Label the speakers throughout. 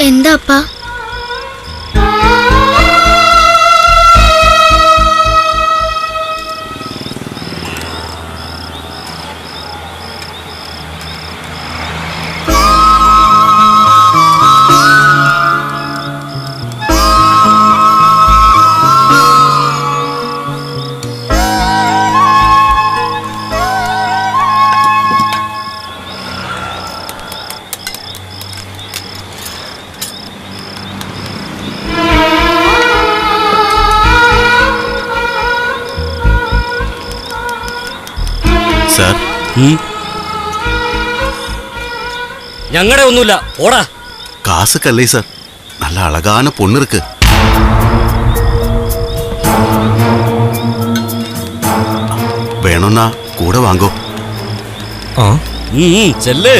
Speaker 1: എന്താ അപ്പാ?
Speaker 2: ഞങ്ങളുടെ ഒന്നുമില്ല, ഓടാ.
Speaker 3: കാസുക്കല്ലേ സാർ, നല്ല അഴകാന പൊണ്ണിருக்கு. വേണമെന്നാ കൂടെ വാങ്ങോ.
Speaker 2: ചെല്ല്.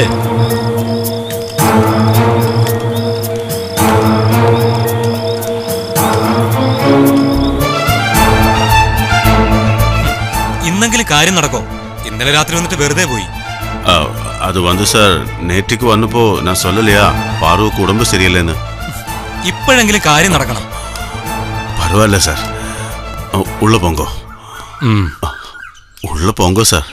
Speaker 4: ഇന്നെങ്കിലും കാര്യം നടക്കോ? ഇന്നലെ രാത്രി വന്നിട്ട് വെറുതെ പോയി.
Speaker 3: அது வந்து சார், நேற்றுக்கு வந்தப்போ நான் சொல்லலையா பாருவுக்கு உடம்பு சரியில்லைன்னு.
Speaker 4: ഇപ്പോഴെങ്കിലും കാര്യം നടക്കണം.
Speaker 3: பரவாயில்ல சார், உள்ள போங்கோ. உள்ள போங்கோ சார்.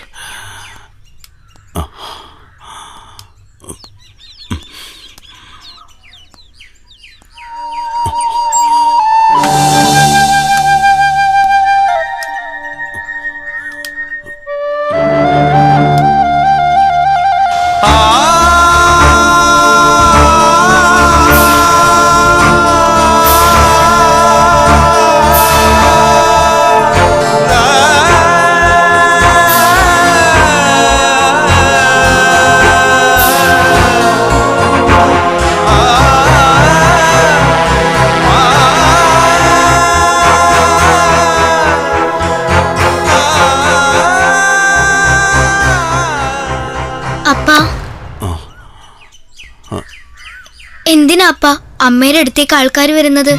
Speaker 1: എന്തിനാ അപ്പ അമ്മയുടെ അടുത്തേക്ക് ആൾക്കാർ വരുന്നത്?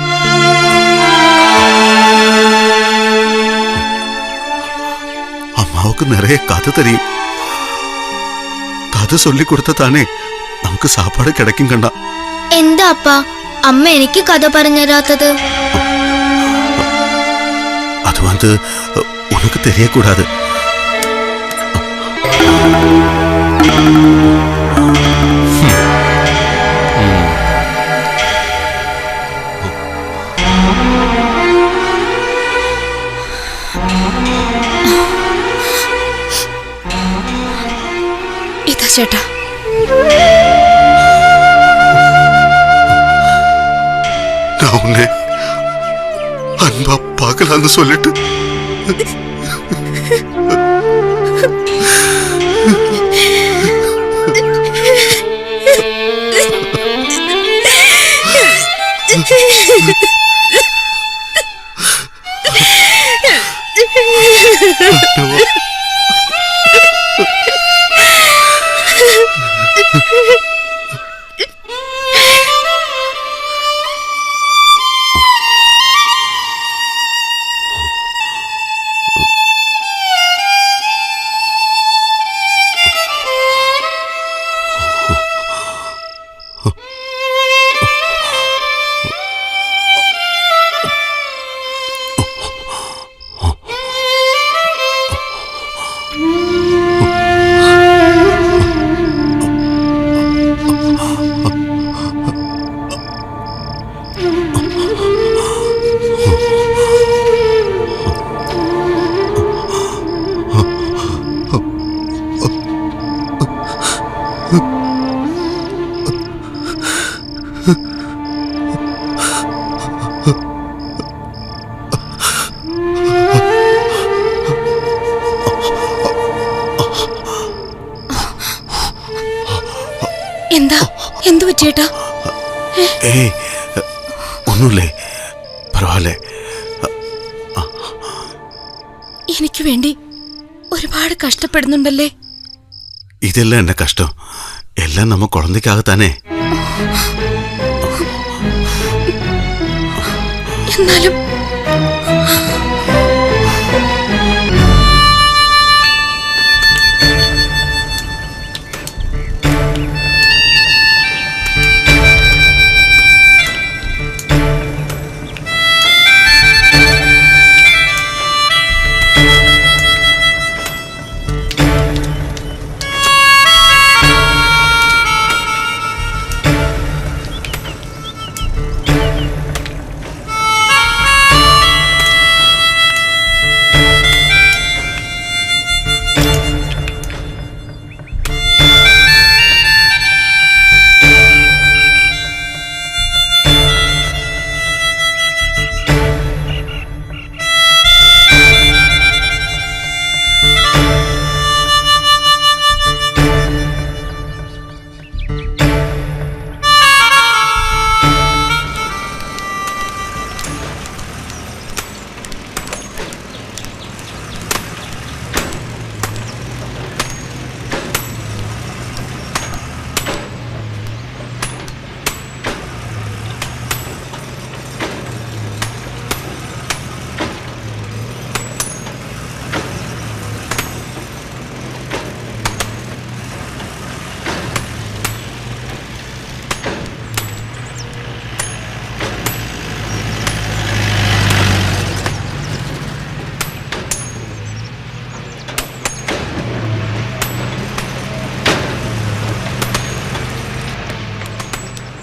Speaker 3: അമ്മാവക്ക് നിറയെ കഥ തരും. കഥ ചൊല്ലിക്കൊടുത്ത താനേ നമുക്ക് സാപ്പാട് കിടക്കും കണ്ട.
Speaker 1: എന്താ അപ്പ അമ്മ എനിക്ക് കഥ പറഞ്ഞു തരാത്തത്?
Speaker 3: അത് വന്ന് ഉനക്ക് തെரியக்கூடாது.
Speaker 5: ഇതാ ചേട്ടാ.
Speaker 3: நான் உன்னை அன்பா பார்க்கலான்னு சொல்லிட்டு
Speaker 5: എന്താ എന്തു പറ്റിയേട്ടാ?
Speaker 3: ഒന്നുമില്ലേ, പരവായില്ലേ.
Speaker 5: എനിക്ക് വേണ്ടി ഒരുപാട് കഷ്ടപ്പെടുന്നുണ്ടല്ലേ?
Speaker 3: ഇതെല്ലാം എന്നെ കഷ്ടം, എല്ലാം നമ്മ കുഴന്തയ്ക്കാകത്താനേ.
Speaker 5: എന്നാലും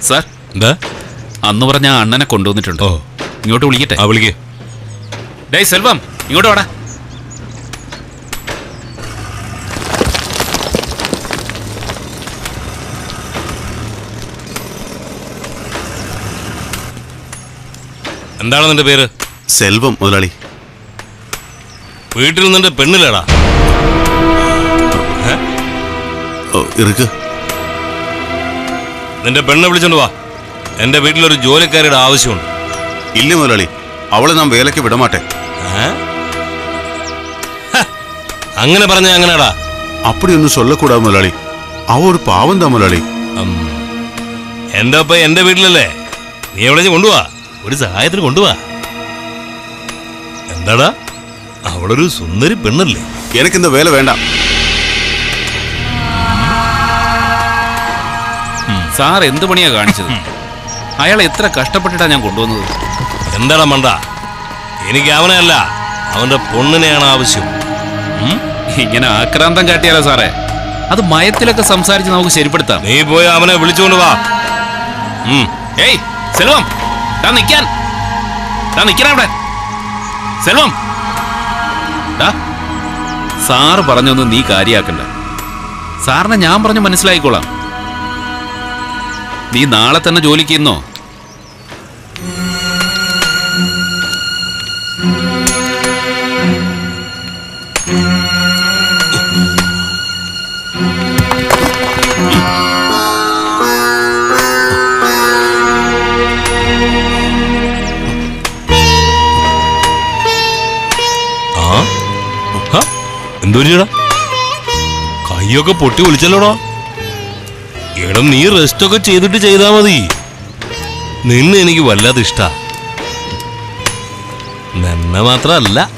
Speaker 2: സാർ,
Speaker 4: എന്താ?
Speaker 2: അന്ന് പറഞ്ഞ ആ അണ്ണനെ കൊണ്ടുവന്നിട്ടുണ്ട്.
Speaker 4: ഓ,
Speaker 2: ഇങ്ങോട്ട് വിളിക്കട്ടെ?
Speaker 4: വിളിക്കേ.
Speaker 2: ഡേയ് സെൽവം, ഇങ്ങോട്ട് വാടാ.
Speaker 4: എന്താണ് നിന്റെ പേര്?
Speaker 3: സെൽവം മുതലാളി.
Speaker 4: വീട്ടിൽ നിന്റെ പെണ്ണില്ലേടാ?
Speaker 3: ഇറുക്ക്.
Speaker 4: നിന്റെ പെണ്ണെ വിളിച്ചോണ്ട് വാ. എന്റെ വീട്ടിലൊരു ജോലിക്കാരിയുടെ ആവശ്യമുണ്ട്.
Speaker 3: ഇല്ല മുതലാളി, അവളെ നാം വേലയ്ക്ക് വിടമാട്ടെ.
Speaker 4: അങ്ങനെ പറഞ്ഞ അങ്ങനെയാടാ?
Speaker 3: അപ്പടിയൊന്നും ചൊല്ലക്കൂടാ മുതലാളി. അവ ഒരു പാവം താ മുതലാളി.
Speaker 4: എന്റെ ഒപ്പം എന്റെ വീട്ടിലല്ലേ, നീ എവിടെ കൊണ്ടുപോവാ, ഒരു സഹായത്തിന് കൊണ്ടുപോവാ. എന്താടാ, അവളൊരു സുന്ദരി പെണ്ണല്ലേ?
Speaker 3: എനിക്കിന്ന് വേല വേണ്ട.
Speaker 2: സാർ എന്ത് പണിയാ കാണിച്ചത്? അയാൾ എത്ര കഷ്ടപ്പെട്ടിട്ടാ ഞാൻ കൊണ്ടുവന്നത്.
Speaker 4: എന്താടാ മണ്ട, എനിക്ക് അവനെയല്ല, അവന്റെ പൊണ്ണിനെയാണ് ആവശ്യം.
Speaker 2: ഇങ്ങനെ ആക്രാന്തം കാട്ടിയാലോ സാറേ? അത് മയത്തിലൊക്കെ സംസാരിച്ച് നമുക്ക് ശരിപ്പെടുത്താം.
Speaker 4: നീ പോയി അവനെ വിളിച്ചുകൊണ്ട് വാ.
Speaker 2: ഏയ് സെൽവം, നിക്കാൻ അവിടെ. സെൽവം, സാറ് പറഞ്ഞൊന്നും നീ കാര്യാക്കണ്ട. സാറിനെ ഞാൻ പറഞ്ഞു മനസ്സിലായിക്കോളാം. നീ നാളെ തന്നെ ജോലിക്ക് ഇന്നോ?
Speaker 4: എന്തോരിടാ, കൈയൊക്കെ പൊട്ടി വിളിച്ചല്ലോടാ. എടാ, നീ റെസ്റ്റ് ഒക്കെ ചെയ്തിട്ട് ചെയ്താ മതി. നിന്നെ എനിക്ക് വല്ലാതെ ഇഷ്ടാ. നിന്നെ മാത്രല്ല.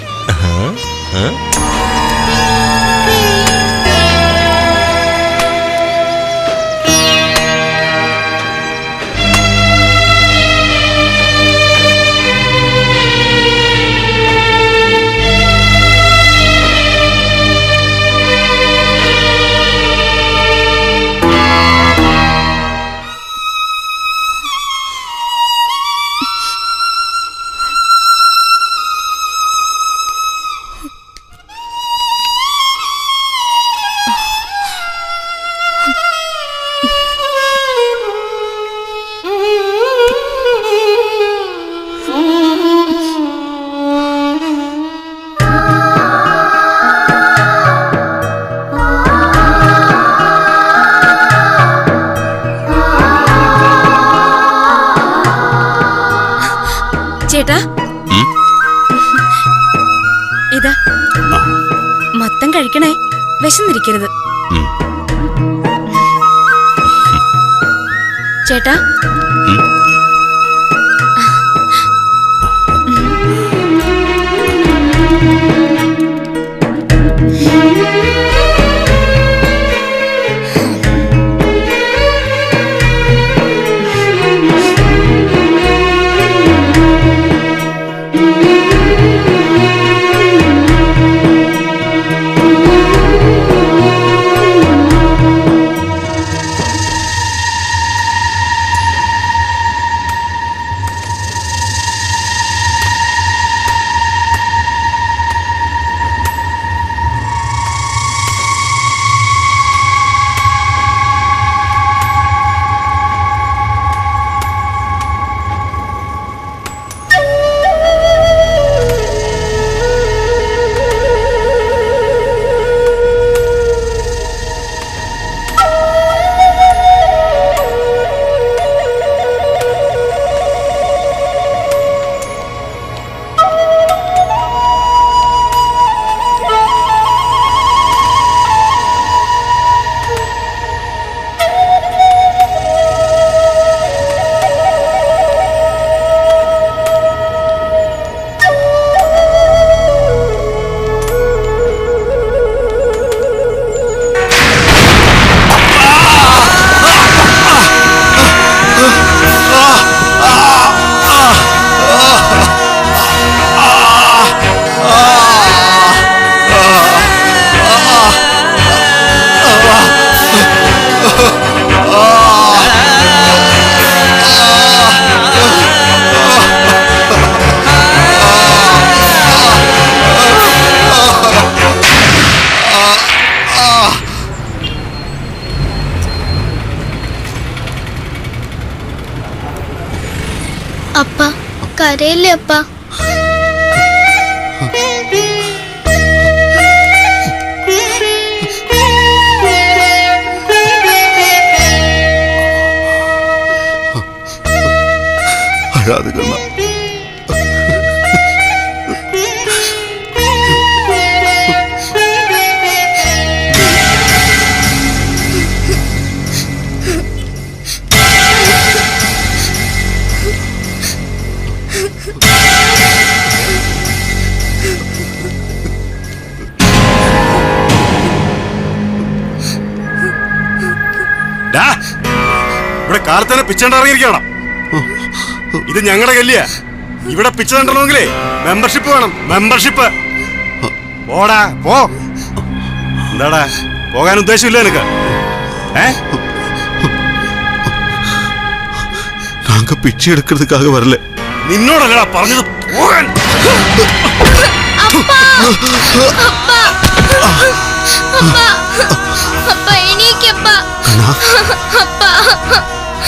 Speaker 5: ചേട്ടാ, ഇതാ മൊത്തം കഴിക്കണേ, വിശന്നിരിക്കരുത്. ചേട്ടാ,
Speaker 1: അപ്പ കരയല്ലേ അപ്പ?
Speaker 3: അഴാതെ കണ്ണ.
Speaker 6: ഇവിടെ കാലത്തന്നെ പിച്ചണ്ട ഇറങ്ങിയിരിക്കണം. ഇത് ഞങ്ങളുടെ കല്ലിയ. ഇവിടെ പിച്ച തണ്ടണമെങ്കിലേ മെമ്പർഷിപ്പ് വേണം. മെമ്പർഷിപ്പ്. പോടാ പോ. എന്താടാ പോകാൻ ഉദ്ദേശമില്ല നിനക്ക്?
Speaker 3: நாங்க பிச்சை எடுக்கிறதுக்காக வரல.
Speaker 6: നിന്നോടല്ലടാ പറഞ്ഞത് പോകാൻ.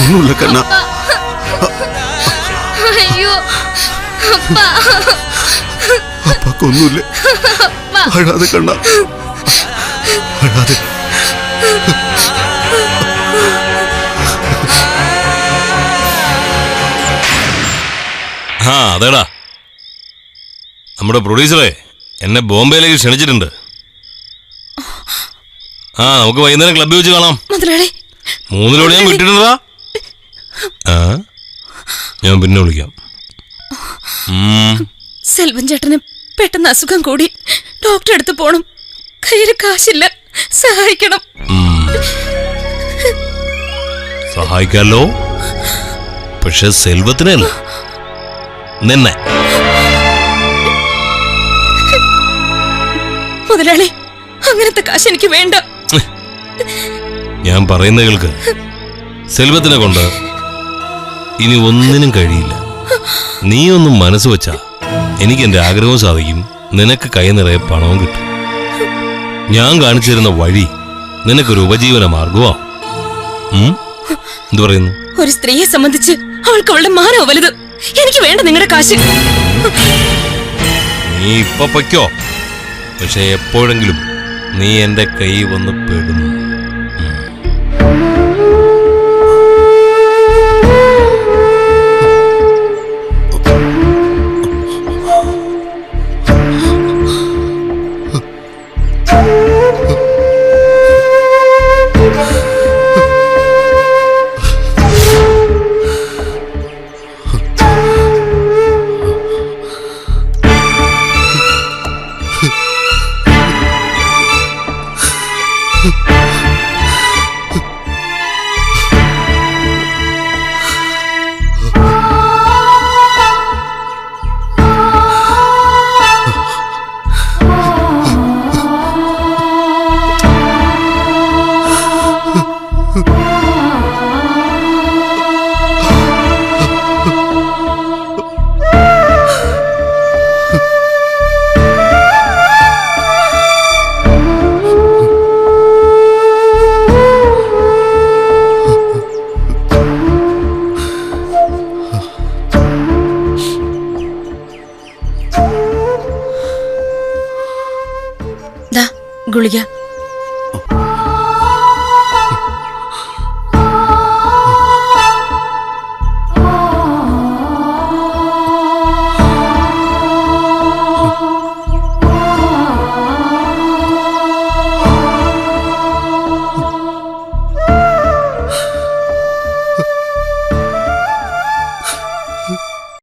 Speaker 3: ஒண்ணுமில்ல கண்ணா.
Speaker 1: അയ്യോ
Speaker 3: அப்பாக்கு ஒண்ணுமில்ல. அழாத கண்ணா, அழாத.
Speaker 4: ആ അതേടാ, നമ്മുടെ പ്രൊഡ്യൂസറെ എന്നെ ബോംബെയിലേക്ക് ക്ഷണിച്ചിട്ടുണ്ട്. ആ നമുക്ക് വൈകുന്നേരം ക്ലബ്ബിൽ വെച്ച് കാണാം. 3 ഞാൻ വിട്ടിട്ടുണ്ടാ. ഞാൻ പിന്നെ വിളിക്കാം.
Speaker 5: സെൽവൻ ചേട്ടന് പെട്ടെന്ന് അസുഖം കൂടി ഡോക്ടറെ അടുത്ത് പോണം. കയ്യിൽ കാശില്ല, സഹായിക്കണം.
Speaker 4: സഹായിക്കാലോ, പക്ഷെ സെൽവത്തിനല്ല, നിന്നെ.
Speaker 5: മുതലാളി, അങ്ങനത്തെ കാശ് എനിക്ക് വേണ്ട.
Speaker 4: ഞാൻ പറയുന്ന കേൾക്ക്. സെൽവത്തിനെ കൊണ്ട് ഇനി ഒന്നിനും കഴിയില്ല. നീ ഒന്നും മനസ്സ് വെച്ചാ എനിക്ക് എന്റെ ആഗ്രഹവും സാധിക്കും, നിനക്ക് കൈ നിറയെ പണവും കിട്ടും. ഞാൻ കാണിച്ചു തരുന്ന വഴി നിനക്കൊരു ഉപജീവന മാർഗമാവും. എന്തു പറയുന്നു?
Speaker 5: ഒരു സ്ത്രീയെ സംബന്ധിച്ച് അവൾക്ക് അവളുടെ മാനവ വലുത്. എനിക്ക് വേണ്ട നിങ്ങളുടെ കാശ്.
Speaker 4: നീ ഇപ്പൊ പൊയ്ക്കോ, പക്ഷെ എപ്പോഴെങ്കിലും നീ എന്റെ കൈ വന്ന് പെടും.
Speaker 5: ഗുളിക